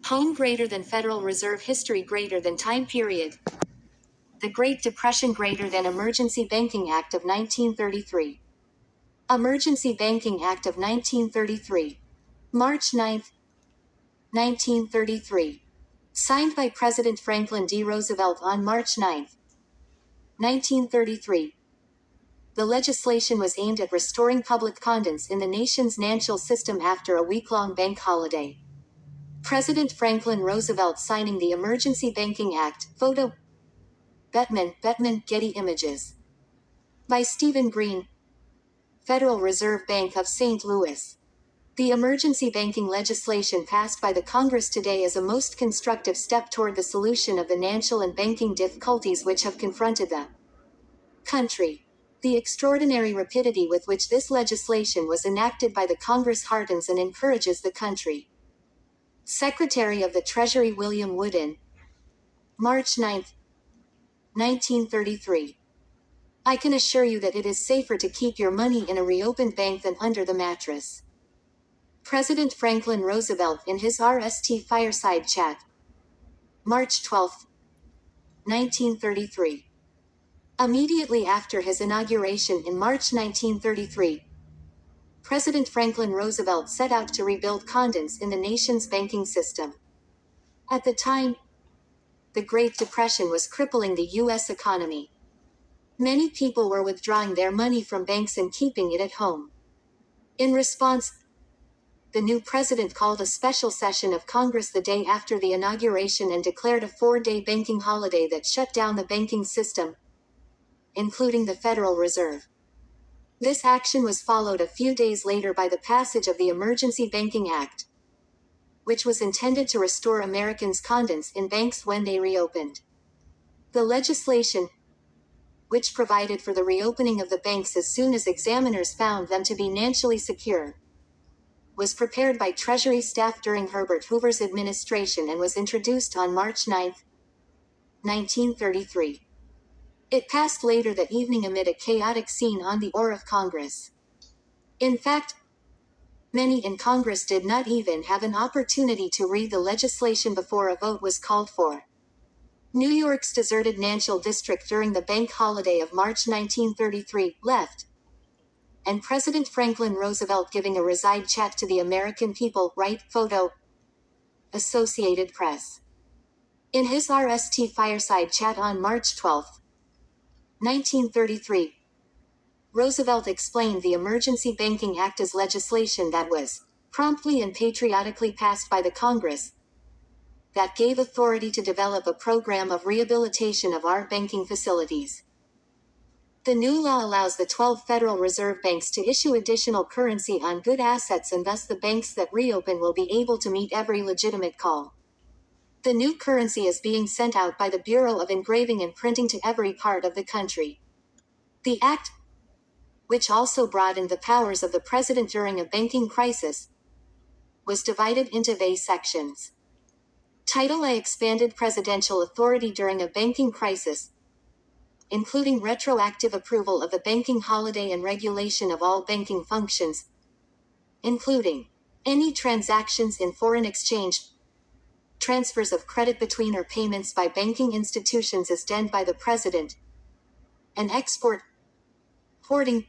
Home greater than Federal Reserve. History greater than time period. The Great Depression greater than Emergency Banking Act of 1933. Emergency Banking Act of 1933. March 9, 1933. Signed by President Franklin D. Roosevelt on March 9, 1933. The legislation was aimed at restoring public confidence in the nation's financial system after a week-long bank holiday. President Franklin Roosevelt signing the Emergency Banking Act. Photo Bettman, Getty Images. By Stephen Green. Federal Reserve Bank of St. Louis. The emergency banking legislation passed by the Congress today is a most constructive step toward the solution of the financial and banking difficulties which have confronted the country. The extraordinary rapidity with which this legislation was enacted by the Congress heartens and encourages the country. Secretary of the Treasury William Woodin. March 9, 1933. I can assure you that it is safer to keep your money in a reopened bank than under the mattress. President Franklin Roosevelt in his RST Fireside Chat. March 12, 1933. Immediately after his inauguration in March 1933, President Franklin Roosevelt set out to rebuild confidence in the nation's banking system. At the time, the Great Depression was crippling the U.S. economy. Many people were withdrawing their money from banks and keeping it at home. In response, the new president called a special session of Congress the day after the inauguration and declared a 4-day banking holiday that shut down the banking system, including the Federal Reserve. This action was followed a few days later by the passage of the Emergency Banking Act, which was intended to restore Americans' confidence in banks when they reopened. The legislation, which provided for the reopening of the banks as soon as examiners found them to be financially secure, was prepared by Treasury staff during Herbert Hoover's administration and was introduced on March 9, 1933. It passed later that evening amid a chaotic scene on the floor of Congress. In fact, many in Congress did not even have an opportunity to read the legislation before a vote was called for. New York's deserted financial district during the bank holiday of March 1933 left, and President Franklin Roosevelt giving a reside chat to the American people. Right photo. Associated Press. In his RST Fireside Chat on March 12, 1933, Roosevelt explained the Emergency Banking Act as legislation that was promptly and patriotically passed by the Congress that gave authority to develop a program of rehabilitation of our banking facilities. The new law allows the 12 Federal Reserve banks to issue additional currency on good assets, and thus the banks that reopen will be able to meet every legitimate call. The new currency is being sent out by the Bureau of Engraving and Printing to every part of the country. The act, which also broadened the powers of the president during a banking crisis, was divided into various sections. Title I expanded presidential authority during a banking crisis, including retroactive approval of the banking holiday and regulation of all banking functions, including any transactions in foreign exchange, transfers of credit between or payments by banking institutions as done by the president, and export, hoarding,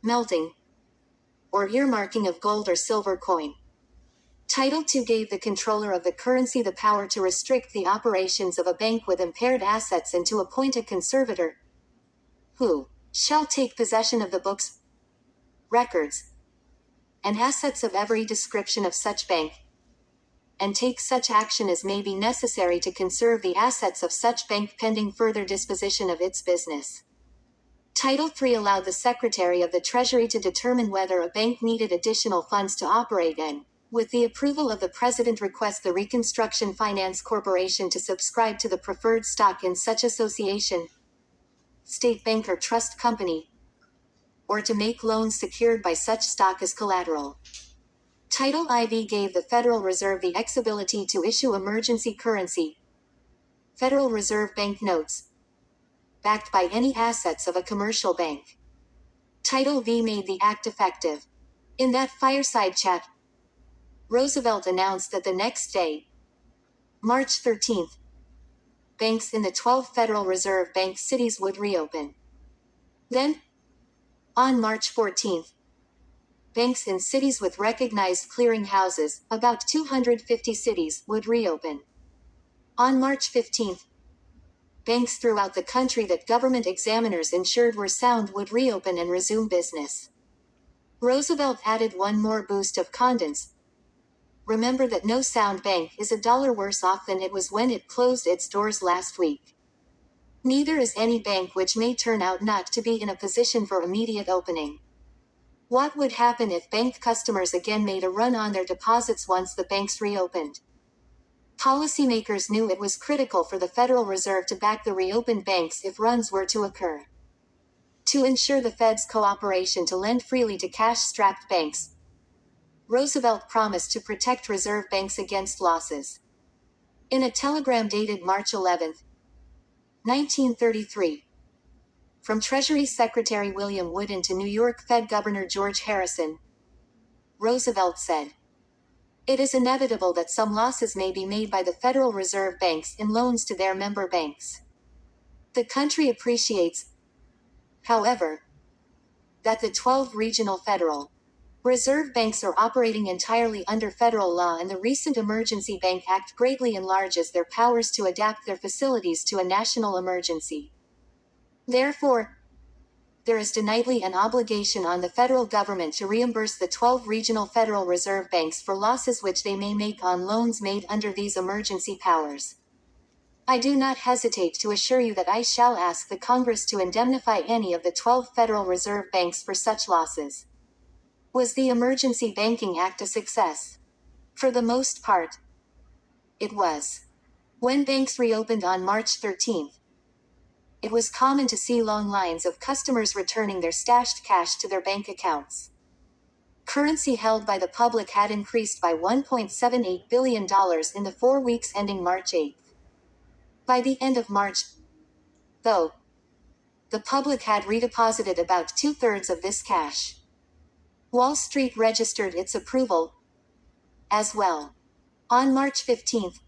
melting, or earmarking of gold or silver coin. Title II gave the controller of the currency the power to restrict the operations of a bank with impaired assets and to appoint a conservator, who shall take possession of the books, records, and assets of every description of such bank, and take such action as may be necessary to conserve the assets of such bank pending further disposition of its business. Title III allowed the Secretary of the Treasury to determine whether a bank needed additional funds to operate and, with the approval of the President, request the Reconstruction Finance Corporation to subscribe to the preferred stock in such association, state bank or trust company, or to make loans secured by such stock as collateral. Title IV gave the Federal Reserve the ability to issue emergency currency, Federal Reserve bank notes, backed by any assets of a commercial bank. Title V made the act effective. In that fireside chat, Roosevelt announced that the next day, March 13th. Banks in the 12 Federal Reserve Bank cities would reopen. Then, on March 14th, banks in cities with recognized clearinghouses, about 250 cities, would reopen. On March 15th, banks throughout the country that government examiners ensured were sound would reopen and resume business. Roosevelt added one more boost of confidence. Remember that no sound bank is $1 worse off than it was when it closed its doors last week. Neither is any bank which may turn out not to be in a position for immediate opening. What would happen if bank customers again made a run on their deposits once the banks reopened? Policymakers knew it was critical for the Federal Reserve to back the reopened banks if runs were to occur. To ensure the Fed's cooperation to lend freely to cash-strapped banks, Roosevelt promised to protect reserve banks against losses. In a telegram dated March 11, 1933, from Treasury Secretary William Wooden to New York Fed Governor George Harrison, Roosevelt said, "It is inevitable that some losses may be made by the Federal Reserve banks in loans to their member banks. The country appreciates, however, that the 12 regional Federal Reserve banks are operating entirely under federal law, and the recent Emergency Bank Act greatly enlarges their powers to adapt their facilities to a national emergency. Therefore, there is decidedly an obligation on the federal government to reimburse the 12 regional Federal Reserve banks for losses which they may make on loans made under these emergency powers. I do not hesitate to assure you that I shall ask the Congress to indemnify any of the 12 Federal Reserve banks for such losses." Was the Emergency Banking Act a success? For the most part, it was. When banks reopened on March 13th, it was common to see long lines of customers returning their stashed cash to their bank accounts. Currency held by the public had increased by $1.78 billion in the 4 weeks ending March 8th. By the end of March, though, the public had redeposited about 2/3 of this cash. Wall Street registered its approval as well. On March 15th,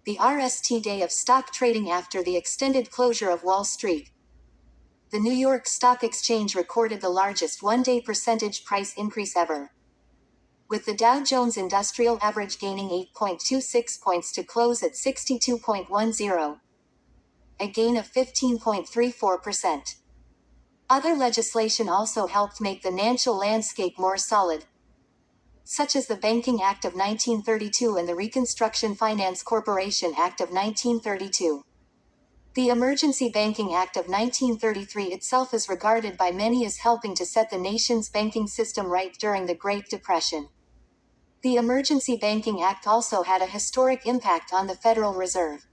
the RST day of stock trading after the extended closure of Wall Street, the New York Stock Exchange recorded the largest one-day percentage price increase ever, with the Dow Jones Industrial Average gaining 8.26 points to close at 62.10, a gain of 15.34%. Other legislation also helped make the financial landscape more solid, such as the Banking Act of 1932 and the Reconstruction Finance Corporation Act of 1932. The Emergency Banking Act of 1933 itself is regarded by many as helping to set the nation's banking system right during the Great Depression. The Emergency Banking Act also had a historic impact on the Federal Reserve.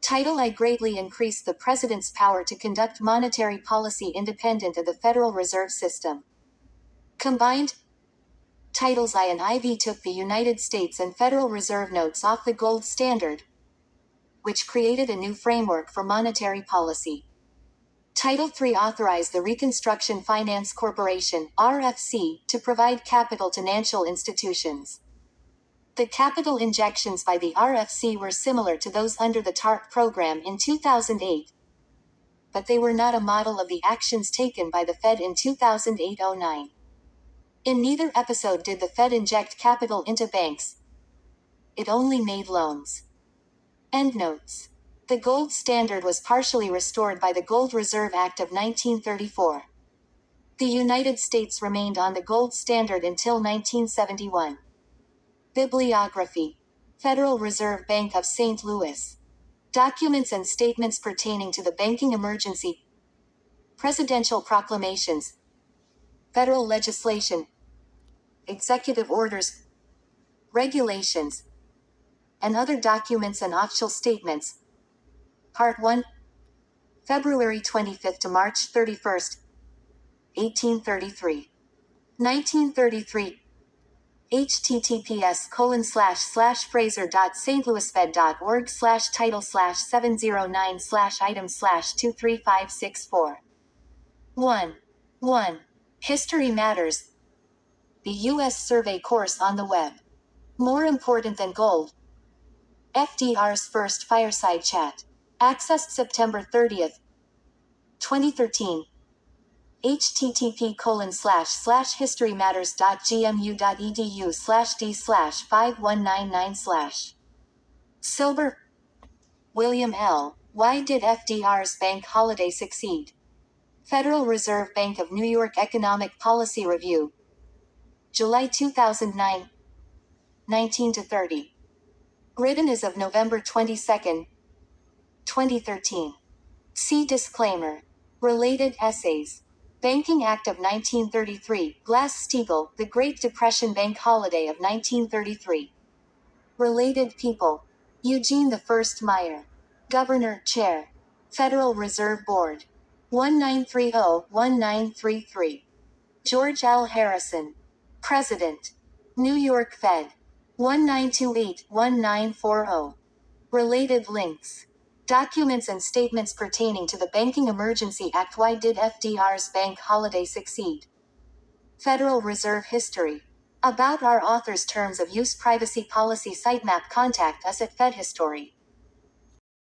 Title I greatly increased the President's power to conduct monetary policy independent of the Federal Reserve System. Combined, Titles I and IV took the United States and Federal Reserve notes off the gold standard, which created a new framework for monetary policy. Title III authorized the Reconstruction Finance Corporation, RFC, to provide capital to financial institutions. The capital injections by the RFC were similar to those under the TARP program in 2008, but they were not a model of the actions taken by the Fed in 2008-09. In neither episode did the Fed inject capital into banks. It only made loans. Endnotes. The gold standard was partially restored by the Gold Reserve Act of 1934. The United States remained on the gold standard until 1971. Bibliography. Federal Reserve Bank of St. Louis. Documents and statements pertaining to the banking emergency. Presidential proclamations. Federal legislation. Executive orders, regulations, and other documents and official statements. Part 1. February 25 to March 31, 1833. 1933. https://fraser.stlouisfed.org/title/709/item/23564. 1. 1. History Matters. The U.S. Survey Course on the web. More important than gold. FDR's first fireside chat. Accessed September 30th, 2013. http://historymatters.gmu.edu/d/5199/ Silber, William L. Why did FDR's bank holiday succeed? Federal Reserve Bank of New York Economic Policy Review. July 2009, 19-30. Written as of November 22, 2013. See disclaimer. Related essays. Banking Act of 1933, Glass-Steagall, The Great Depression Bank Holiday of 1933. Related people. Eugene I. Meyer. Governor, Chair. Federal Reserve Board. 1930-1933. George L. Harrison. President. New York Fed. 1928-1940. Related links. Documents and statements pertaining to the Banking Emergency Act. Why did FDR's bank holiday succeed? Federal Reserve History. About our author's terms of use privacy policy sitemap. Contact us at FedHistory.